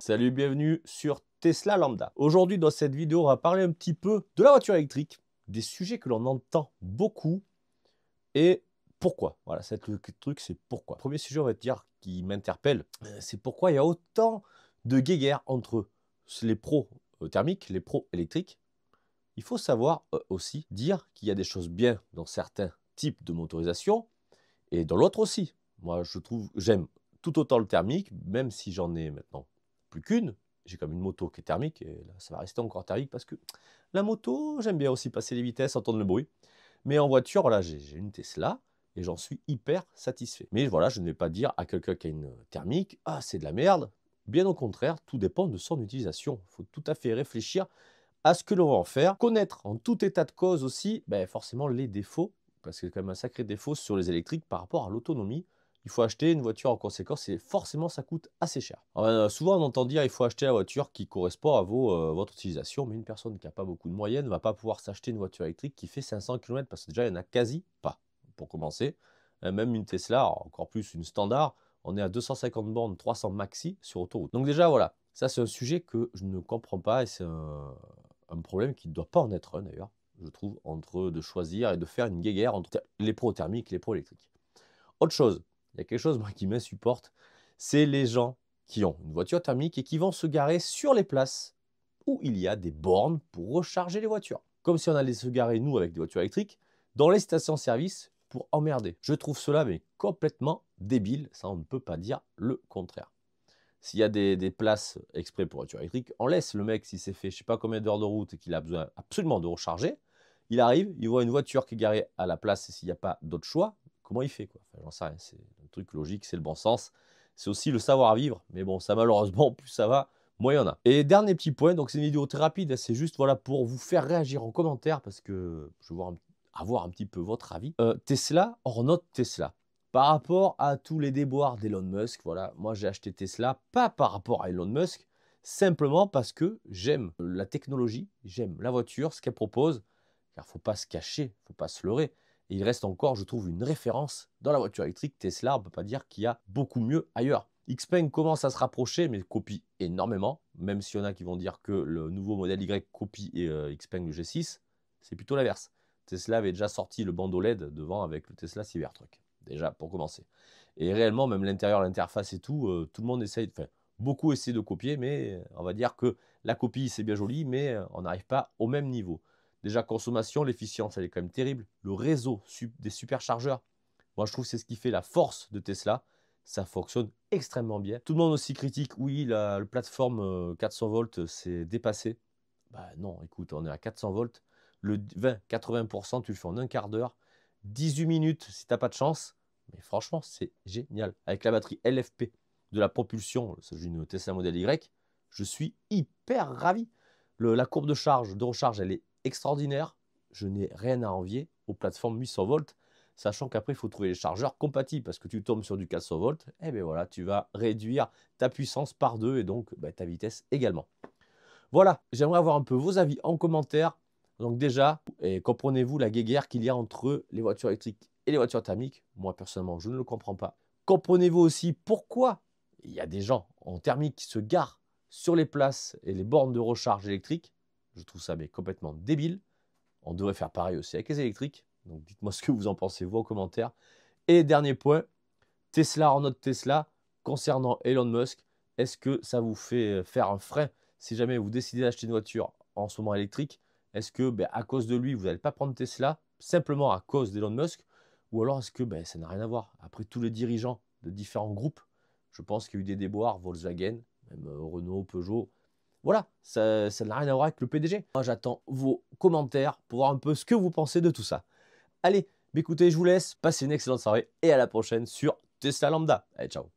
Salut, bienvenue sur Tesla Lambda. Aujourd'hui, dans cette vidéo, on va parler un petit peu de la voiture électrique, des sujets que l'on entend beaucoup et pourquoi. Voilà, le truc, c'est pourquoi. Premier sujet, on va dire, qui m'interpelle, c'est pourquoi il y a autant de guéguerres entre les pros thermiques, les pros électriques. Il faut savoir aussi dire qu'il y a des choses bien dans certains types de motorisation et dans l'autre aussi. Moi, j'aime tout autant le thermique, même si j'en ai maintenant plus qu'une. J'ai comme une moto qui est thermique, et là, ça va rester encore thermique parce que la moto, j'aime bien aussi passer les vitesses, entendre le bruit. Mais en voiture, voilà, j'ai une Tesla et j'en suis hyper satisfait. Mais voilà, je ne vais pas dire à quelqu'un qui a une thermique, ah, c'est de la merde. Bien au contraire, tout dépend de son utilisation. Il faut tout à fait réfléchir à ce que l'on va en faire, connaître en tout état de cause aussi, forcément les défauts, parce qu'il y a quand même un sacré défaut sur les électriques par rapport à l'autonomie. Il faut acheter une voiture en conséquence et forcément ça coûte assez cher. Alors, souvent on entend dire il faut acheter la voiture qui correspond à votre utilisation, mais une personne qui n'a pas beaucoup de moyens ne va pas pouvoir s'acheter une voiture électrique qui fait 500 km parce que déjà il n'y en a quasi pas, pour commencer. Même une Tesla, encore plus une standard, on est à 250 bornes, 300 maxi sur autoroute. Donc déjà voilà, ça c'est un sujet que je ne comprends pas et c'est un problème qui ne doit pas en être un d'ailleurs, je trouve, entre de choisir et de faire une guéguerre entre les pros thermiques et les pros électriques. Autre chose, il y a quelque chose moi, qui m'insupporte, c'est les gens qui ont une voiture thermique et qui vont se garer sur les places où il y a des bornes pour recharger les voitures. Comme si on allait se garer, nous, avec des voitures électriques, dans les stations-service pour emmerder. Je trouve cela mais complètement débile, ça on ne peut pas dire le contraire. S'il y a des places exprès pour voiture électrique, on laisse le mec, s'il s'est fait je ne sais pas combien d'heures de route et qu'il a besoin absolument de recharger, il arrive, il voit une voiture qui est garée à la place et s'il n'y a pas d'autre choix, comment il fait quoi? Enfin, j'en sais rien, c'est un truc logique, c'est le bon sens. C'est aussi le savoir-vivre, mais bon, ça malheureusement, plus ça va, moins il y en a. Et dernier petit point, donc c'est une vidéo très rapide, c'est juste voilà, pour vous faire réagir en commentaire, parce que je veux avoir un petit peu votre avis. Tesla, hors note Tesla. Par rapport à tous les déboires d'Elon Musk, voilà, moi j'ai acheté Tesla, pas par rapport à Elon Musk, simplement parce que j'aime la technologie, j'aime la voiture, ce qu'elle propose, car il ne faut pas se cacher, il ne faut pas se leurrer. Et il reste encore, je trouve, une référence dans la voiture électrique. Tesla, on ne peut pas dire qu'il y a beaucoup mieux ailleurs. Xpeng commence à se rapprocher, mais copie énormément, même s'il y en a qui vont dire que le nouveau modèle Y copie Xpeng le G6, c'est plutôt l'inverse. Tesla avait déjà sorti le bandeau LED devant avec le Tesla Cybertruck, déjà pour commencer. Et réellement, même l'intérieur, l'interface et tout, tout le monde essaye, enfin, beaucoup essaient de copier, mais on va dire que la copie, c'est bien joli, mais on n'arrive pas au même niveau. Déjà, consommation, l'efficience, elle est quand même terrible. Le réseau des superchargeurs, moi, je trouve que c'est ce qui fait la force de Tesla. Ça fonctionne extrêmement bien. Tout le monde aussi critique, oui, la plateforme 400 volts, c'est dépassé. Bah non, écoute, on est à 400 volts. Le 20-80%, tu le fais en un quart d'heure. 18 minutes si tu n'as pas de chance. Mais franchement, c'est génial. Avec la batterie LFP de la propulsion, j'ai une Tesla Model Y, je suis hyper ravi. La courbe de recharge, elle est extraordinaire. Je n'ai rien à envier aux plateformes 800 volts, sachant qu'après, il faut trouver les chargeurs compatibles parce que tu tombes sur du 400 volts, et bien voilà, tu vas réduire ta puissance par 2 et donc ta vitesse également. Voilà, j'aimerais avoir un peu vos avis en commentaire. Donc déjà, comprenez-vous la guéguerre qu'il y a entre les voitures électriques et les voitures thermiques? Moi, personnellement, je ne le comprends pas. Comprenez-vous aussi pourquoi il y a des gens en thermique qui se garent sur les places et les bornes de recharge électriques? Je trouve ça mais complètement débile. On devrait faire pareil aussi avec les électriques. Donc dites-moi ce que vous en pensez, vous en commentaire. Et dernier point, Tesla en note Tesla, concernant Elon Musk, est-ce que ça vous fait faire un frein si jamais vous décidez d'acheter une voiture en ce moment électrique? Est-ce que à cause de lui, vous n'allez pas prendre Tesla, simplement à cause d'Elon Musk? Ou alors est-ce que ça n'a rien à voir? Après tous les dirigeants de différents groupes, je pense qu'il y a eu des déboires, Volkswagen, même Renault, Peugeot. Voilà, ça n'a rien à voir avec le PDG. Moi, j'attends vos commentaires pour voir un peu ce que vous pensez de tout ça. Allez, écoutez, je vous laisse, passez une excellente soirée et à la prochaine sur Tesla Lambda. Allez, ciao.